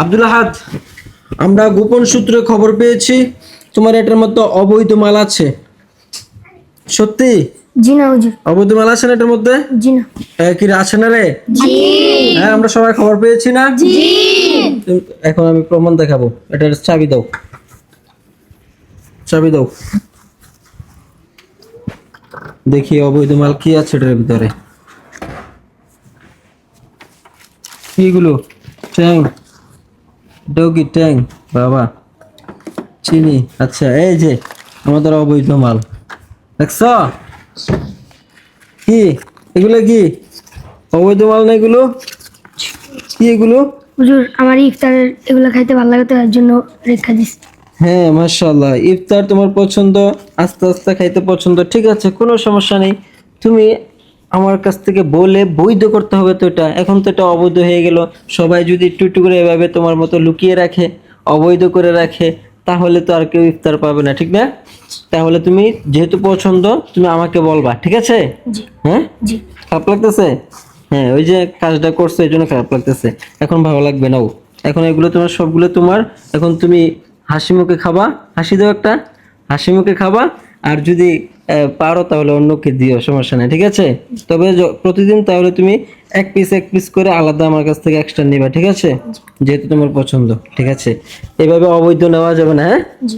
আব্দুল আহাদ, আমরা গোপন সূত্রে খবর পেয়েছি তোমার এটার মধ্যে অবৈধ মাল আছে। সত্যি? জি না হুজুর। অবৈধ মাল আছে না এটার মধ্যে? জি না। কি রে, আছে না রে? জি। হ্যাঁ, আমরা সবাই খবর পেয়েছি না? জি। এখন আমি প্রমাণ দেখাবো। এটার চাবি দাও, চাবি দাও। দেখি অবৈধ মাল কি আছে এটার ভিতরে। এগুলো ট্যাং, এটাও কি ট্যাং? বাবা, চিনি। আচ্ছা, এই যে আমাদের অবৈধ মাল দেখছ? কি এগুলো? কি অবৈধ মাল না এগুলো? কি এগুলো? হুজুর আমার ইফতারের এগুলো খাইতে ভালো লাগে তো এর জন্য রেখা দিস। হ্যাঁ, মাশাআল্লাহ, ইফতার তোমার পছন্দ, আস্তে আস্তে খাইতে পছন্দ, ঠিক আছে, কোনো সমস্যা নেই। তুমি আমার কাছ থেকে বলে বৈধ করতে হবে তো এটা। এখন তো এটা অবৈধ হয়ে গেল। সবাই যদি একটু একটু করে এভাবে তোমার মতো লুকিয়ে রাখে, অবৈধ করে রাখে, তাহলে তো আর কেউ ইফতার পাবে না, ঠিক না? তাহলে তুমি যেহেতু পছন্দ, তুমি আমাকে বলবা, ঠিক আছে? জি। হ্যাঁ, জি। খারাপ লাগতেছে? হ্যাঁ, ওই যে কাজটা করছো এই জন্য খারাপ লাগতেছে। এখন ভালো লাগবে নাও। এখন এগুলো তোমার, সবগুলো তোমার। এখন তুমি হাসি মুখে খাবা, হাসি দাও একটা, হাসি মুখে খাবা। আর যদি পারো তাহলে অন্যকে দিও, সমস্যা নেই, ঠিক আছে? তবে প্রতিদিন তাহলে তুমি এক পিস করে আলাদা আমার কাছ থেকে এক্সট্রা নিবা, ঠিক আছে? যেহেতু তোমার পছন্দ, ঠিক আছে? এভাবে অবৈধ নেওয়া যাবে না, হ্যাঁ? জি।